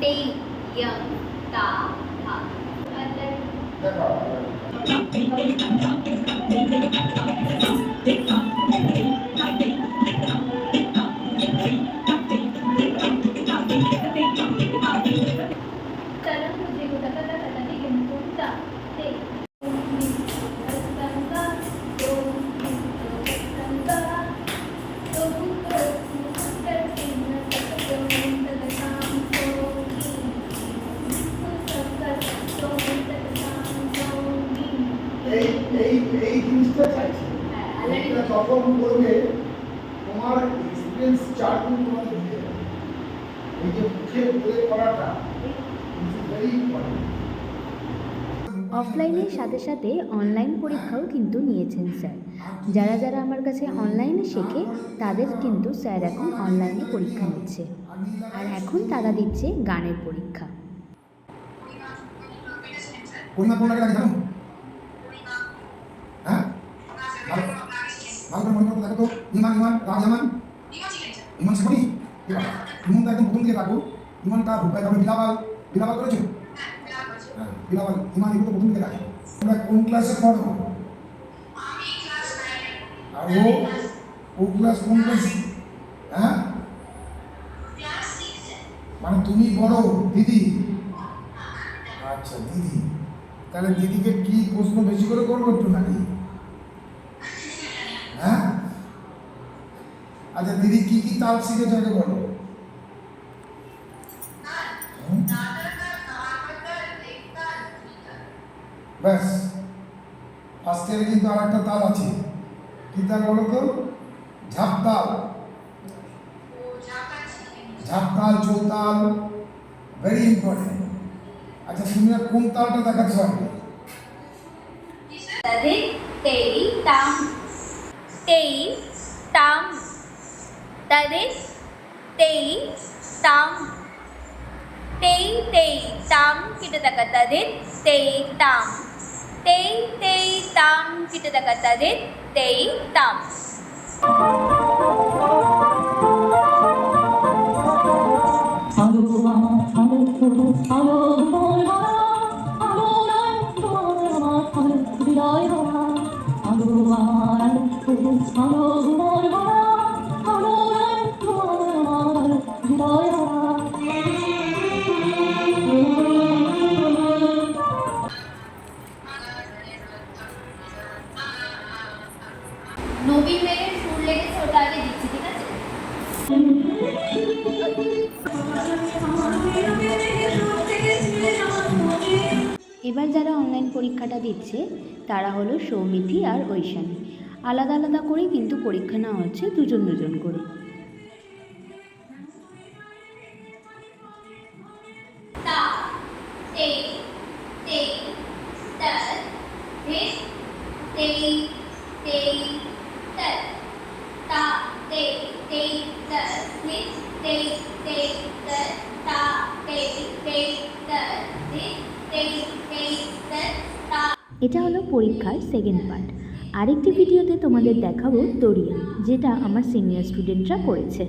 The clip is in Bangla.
टे यं ता था तरंग मुझे गुटा कथा कथा नहीं कुंता ते गंगा तो गंगा तो पुत्र सुंदर तीन तो मंडल शाम तो सुंदर तो मंडल शाम तो এই জিনিসটা চাইছি এটা যখন করবে তোমার এক্সপিরিয়েন্স 4 গুণ তোমাকে দিতে হবে এই যে মুখে বলে করাটা ভেরি ইম্পর্টেন্ট। অফলাইনের সাথে সাথে অনলাইন পরীক্ষাও কিন্তু নিয়েছেন স্যার। যারা যারা আমার কাছে অনলাইনে শেখে তাদের কিন্তু স্যার এখন অনলাইনে পরীক্ষা নিচ্ছে, আর এখন তারা দিচ্ছে গানের পরীক্ষা। পরিমাপ কোন লাগে জানো? হ্যাঁ ভালো করে মনে করতে দেখো তো। ইমান ইমান রাজ ইমান ইমান শিখনি ইমানটা একদম প্রথম দিকে রাখো। ইমানটা ভুপাই যাবে বিলাবাল বিলাবাল করেছো? হ্যাঁ বিলাবাল ইমান এগুলো প্রথম দিকে রাখো। তোমরা কোন ক্লাসে পড়ো? আমি ক্লাস 9 আর ও ক্লাস কোন ক্লাস? হ্যাঁ ক্লাস 6 মানে তুমি বড় দিদি? আচ্ছা দিদি, তাহলে দিদিকে কি প্রশ্ন বেশি করে করবো একটু নাকি? হ্যাঁ আচ্ছা দিদি কি কি তাল শিখেছে আগে বলো। ব্যাস ফার্স্ট ইয়ারে কিন্তু আর একটা তাল আছে। কি তাল বলো তো? ঝাপতাল, ঝাপতাল চৌতাল ভেরি ইম্পর্টেন্ট। আচ্ছা তুমি কোন তালটা দেখাচ্ছ আগে? तदित तेई ताम तेई ताम तदित तेई ताम तेई तेई ताम किटतक तदित तेई ताम तेई तेई ताम किटतक तदित तेई ताम নবীন মেয়ের সুর লেগেছে, ওটা আগে দিচ্ছি, ঠিক আছে? এবার যারা অনলাইন পরীক্ষাটা দিচ্ছে তারা হলো সৌমিতি আর ঐশানী। আলাদা আলাদা করেই কিন্তু পরীক্ষা নেওয়া হচ্ছে, দুজন দুজন করে। ता ते ते तत धित तेई तेई तत ता ते तेई तत धित तेई तेई तत ता ते तेई तत धित तेई तेई तत ता। এটা হলো পরীক্ষার সেকেন্ড পার্ট। আরেকটি ভিডিওতে তোমাদের দেখাবো দরিয়া, যেটা আমার সিনিয়র স্টুডেন্টরা করেছে।